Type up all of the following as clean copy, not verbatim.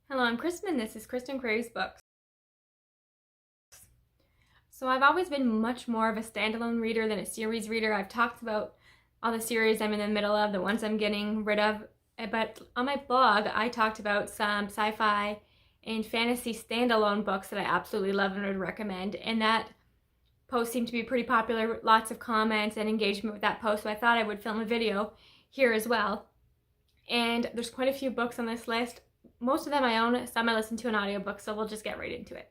Hello, I'm Kristen and this is Kristen Craves Books. So I've always been much more of a standalone reader than a series reader. I've talked about all the series I'm in the middle of, the ones I'm getting rid of, but on my blog I talked about some sci-fi and fantasy standalone books that I absolutely love and would recommend, and that post seemed to be pretty popular, lots of comments and engagement with that post, so I thought I would film a video here as well. And there's quite a few books on this list. Most of them I own, some I listen to an audiobook, so we'll just get right into it.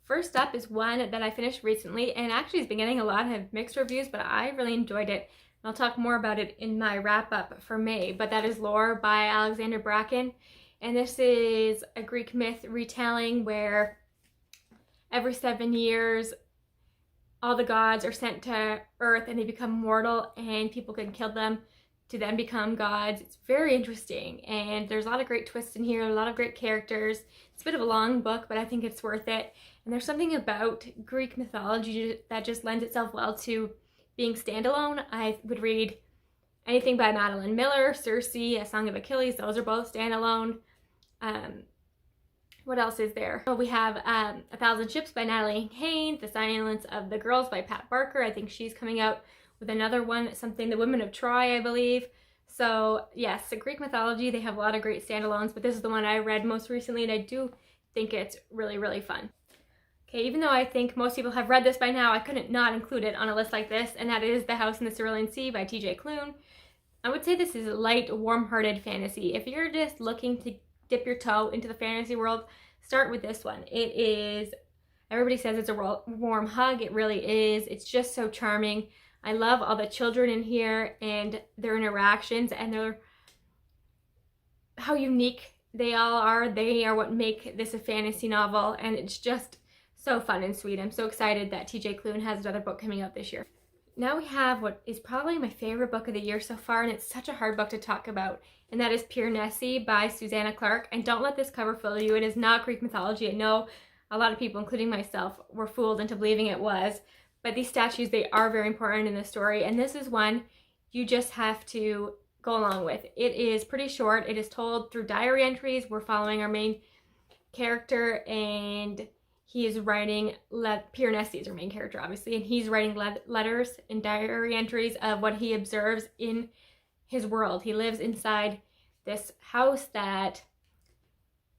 First up is one that I finished recently, and actually has been getting a lot of mixed reviews, but I really enjoyed it. I'll talk more about it in my wrap-up for May, but that is Lore by Alexander Bracken. And this is a Greek myth retelling where every 7 years all the gods are sent to Earth and they become mortal and people can kill them to then become gods. It's very interesting, and there's a lot of great twists in here, a lot of great characters. It's a bit of a long book, but I think it's worth it. And there's something about Greek mythology that just lends itself well to being standalone. I would read anything by Madeline Miller, Circe, A Song of Achilles. Those are both standalone. What else is there? Oh, we have A Thousand Ships by Natalie Haynes, The Silence of the Girls by Pat Barker. I think she's coming out with another one, something The Women of Troy, I believe. So yes, the Greek mythology, they have a lot of great standalones, but this is the one I read most recently, and I do think it's really, really fun. Okay, even though I think most people have read this by now, I couldn't not include it on a list like this, and that is The House in the Cerulean Sea by T.J. Klune. I would say this is light, warm-hearted fantasy. If you're just looking to dip your toe into the fantasy world, start with this one. It is, everybody says it's a warm hug. It really is. It's just so charming. I love all the children in here and their interactions, and how unique they all are. They are what make this a fantasy novel, and it's just so fun and sweet. I'm so excited that T.J. Klune has another book coming out this year. Now we have what is probably my favorite book of the year so far, and it's such a hard book to talk about, and that is Pure Nessie by Susanna Clarke. And don't let this cover fool you. It is not Greek mythology. I know a lot of people, including myself, were fooled into believing it was, but these statues, they are very important in the story, and this is one you just have to go along with. It is pretty short. It is told through diary entries. We're following our main character, and he is writing, Pure Nessie is our main character, obviously, and he's writing letters and diary entries of what he observes in his world. He lives inside this house that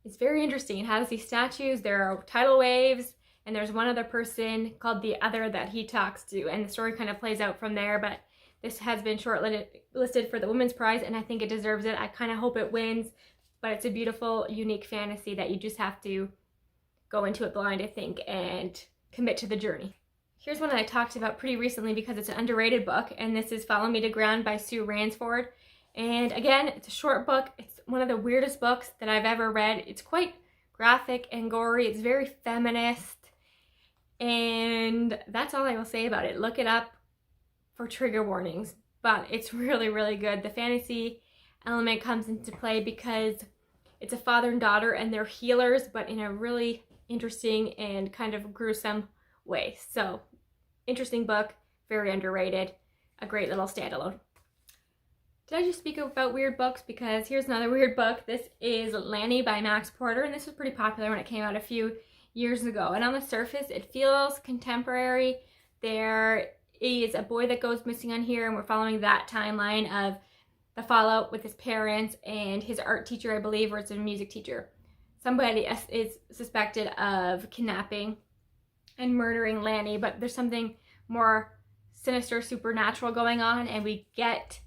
is very interesting. It has these statues, there are tidal waves, and there's one other person called the Other that he talks to, and the story kind of plays out from there. But this has been shortlisted for the Women's Prize, and I think it deserves it. I kind of hope it wins, but it's a beautiful, unique fantasy that you just have to go into it blind, I think, and commit to the journey. Here's one that I talked about pretty recently because it's an underrated book, and this is Follow Me to Ground by Sue Ransford. And again, it's a short book. It's one of the weirdest books that I've ever read. It's quite graphic and gory. It's very feminist, and that's all I will say about it. Look it up for trigger warnings, but it's really, really good. The fantasy element comes into play because it's a father and daughter, and they're healers, but in a really interesting and kind of gruesome way. So, interesting book, very underrated, a great little standalone. Did I just speak about weird books? Because here's another weird book. This is Lanny by Max Porter, and this was pretty popular when it came out a few years ago. And on the surface, it feels contemporary. There is a boy that goes missing on here, and we're following that timeline of the fallout with his parents and his art teacher, I believe, or it's a music teacher. Somebody is suspected of kidnapping and murdering Lanny, but there's something more sinister, supernatural going on, and we get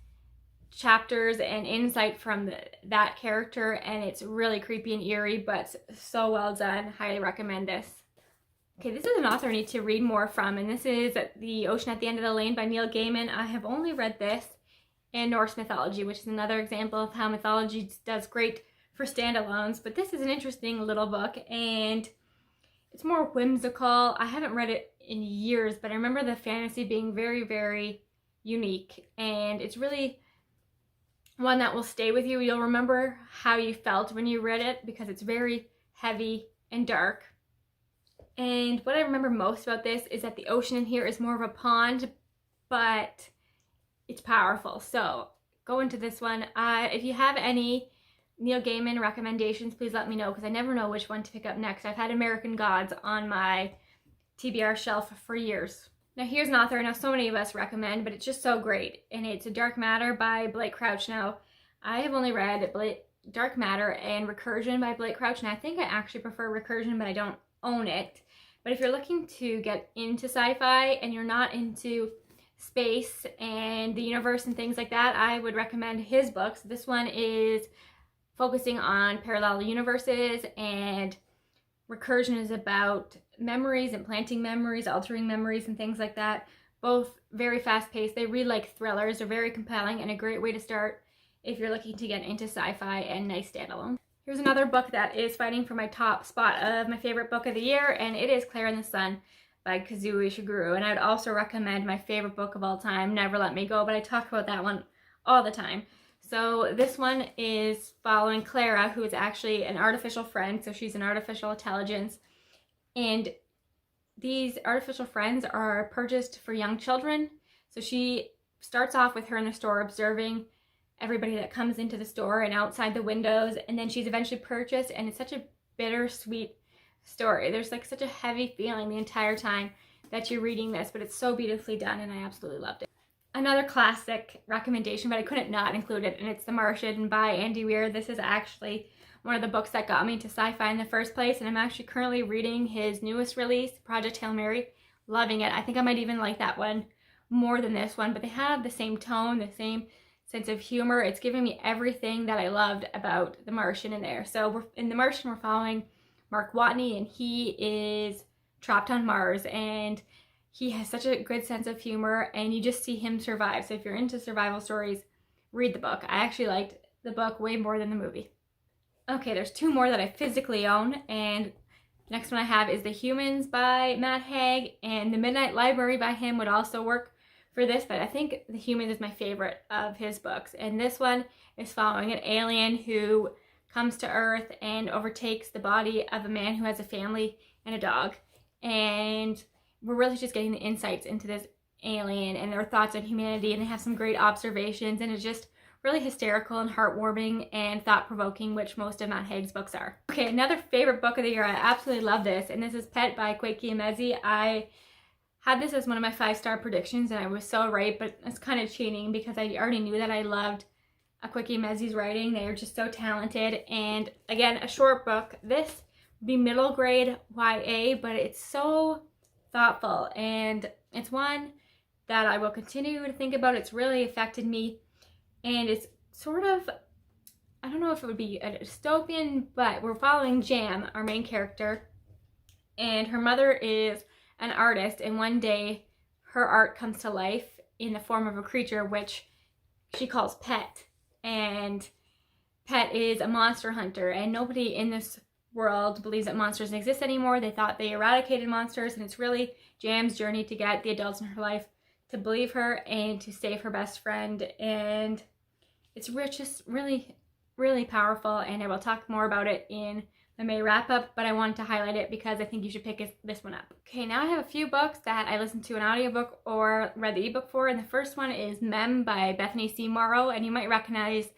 chapters and insight from that character, and it's really creepy and eerie, but so well done. Highly recommend this. Okay, this is an author I need to read more from, and this is The Ocean at the End of the Lane by Neil Gaiman. I have only read this and Norse mythology, which is another example of how mythology does great for standalones, but this is an interesting little book, and it's more whimsical. I haven't read it in years, but I remember the fantasy being very, very unique, and it's really one that will stay with you. You'll remember how you felt when you read it because it's very heavy and dark. And what I remember most about this is that the ocean in here is more of a pond, but it's powerful. So go into this one. If you have any Neil Gaiman recommendations, please let me know, because I never know which one to pick up next. I've had American Gods on my TBR shelf for years. Now here's an author I know so many of us recommend, but it's just so great, and it's Dark Matter by Blake Crouch. Now, I have only read Dark Matter and Recursion by Blake Crouch, and I think I actually prefer Recursion, but I don't own it. But if you're looking to get into sci-fi and you're not into space and the universe and things like that, I would recommend his books. This one is focusing on parallel universes, and Recursion is about memories, implanting memories, altering memories, and things like that. Both very fast-paced. They read like thrillers. They're very compelling and a great way to start if you're looking to get into sci-fi and nice standalone. Here's another book that is fighting for my top spot of my favorite book of the year, and it is Claire and the Sun by Kazooie Shiguru. And I would also recommend my favorite book of all time, Never Let Me Go, but I talk about that one all the time. So this one is following Clara, who is actually an artificial friend, so she's an artificial intelligence. And these artificial friends are purchased for young children. So she starts off with her in the store observing everybody that comes into the store and outside the windows, and then she's eventually purchased, and it's such a bittersweet story. There's like such a heavy feeling the entire time that you're reading this, but it's so beautifully done, and I absolutely loved it. Another classic recommendation, but I couldn't not include it, and it's The Martian by Andy Weir. This is actually one of the books that got me into sci-fi in the first place, and I'm actually currently reading his newest release, Project Hail Mary. Loving it. I think I might even like that one more than this one, but they have the same tone, the same sense of humor. It's giving me everything that I loved about The Martian in there. So in The Martian, we're following Mark Watney, and he is trapped on Mars, and he has such a good sense of humor, and you just see him survive. So if you're into survival stories, read the book. I actually liked the book way more than the movie. Okay, there's two more that I physically own, and next one I have is The Humans by Matt Haig, and The Midnight Library by him would also work for this, but I think The Humans is my favorite of his books. And this one is following an alien who comes to Earth and overtakes the body of a man who has a family and a dog. And we're really just getting the insights into this alien and their thoughts on humanity, and they have some great observations, and it's just really hysterical and heartwarming and thought-provoking, which most of Matt Haig's books are. Okay, another favorite book of the year. I absolutely love this, and this is Pet by Kweki Emezi. I had this as one of my 5-star predictions, and I was so right, but it's kind of cheating because I already knew that I loved Kweki Emezi's writing. They are just so talented, and again, a short book. This would be middle grade YA, but it's so thoughtful, and it's one that I will continue to think about. It's really affected me, and it's sort of, I don't know if it would be a dystopian, but we're following Jam, our main character, and her mother is an artist, and one day her art comes to life in the form of a creature which she calls Pet. And Pet is a monster hunter, and nobody in this world believes that monsters exist anymore. They thought they eradicated monsters, and it's really Jam's journey to get the adults in her life to believe her and to save her best friend. And it's just really, really powerful, and I will talk more about it in the May wrap-up, but I wanted to highlight it because I think you should pick this one up. Okay, now I have a few books that I listened to an audiobook or read the ebook for, and the first one is Mem by Bethany C. Morrow, and you might recognize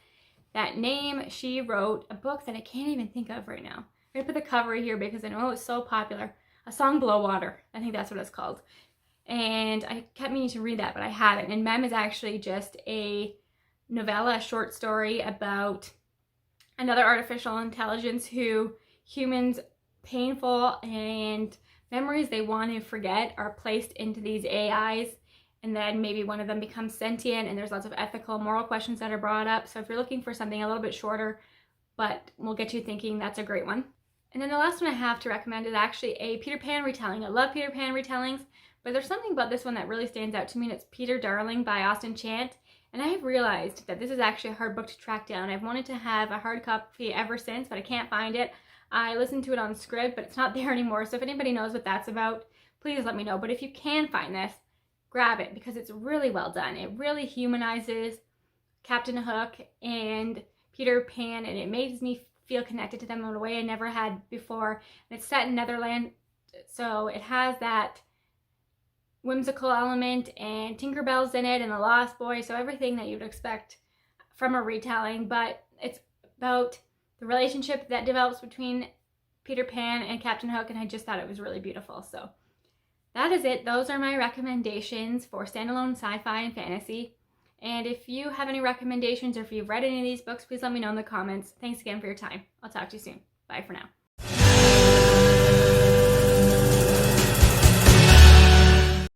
that name. She wrote a book that I can't even think of right now. I'm going to put the cover here because I know it's so popular. A Song Below Water. I think that's what it's called. And I kept meaning to read that, but I haven't. And Mem is actually just a novella, a short story about another artificial intelligence who humans' painful and memories they want to forget are placed into these AIs, and then maybe one of them becomes sentient, and there's lots of ethical, moral questions that are brought up. So if you're looking for something a little bit shorter, but will get you thinking, that's a great one. And then the last one I have to recommend is actually a Peter Pan retelling. I love Peter Pan retellings, but there's something about this one that really stands out to me, and it's Peter Darling by Austin Chant. And I have realized that this is actually a hard book to track down. I've wanted to have a hard copy ever since, but I can't find it. I listened to it on Scribd, but it's not there anymore. So if anybody knows what that's about, please let me know. But if you can find this, grab it because it's really well done. It really humanizes Captain Hook and Peter Pan, and it makes me feel connected to them in a way I never had before. And it's set in Netherlands, so it has that whimsical element, and Tinkerbell's in it, and the Lost Boy, so everything that you'd expect from a retelling. But it's about the relationship that develops between Peter Pan and Captain Hook, and I just thought it was really beautiful. So that is it. Those are my recommendations for standalone sci-fi and fantasy. And if you have any recommendations or if you've read any of these books, please let me know in the comments. Thanks again for your time. I'll talk to you soon. Bye for now.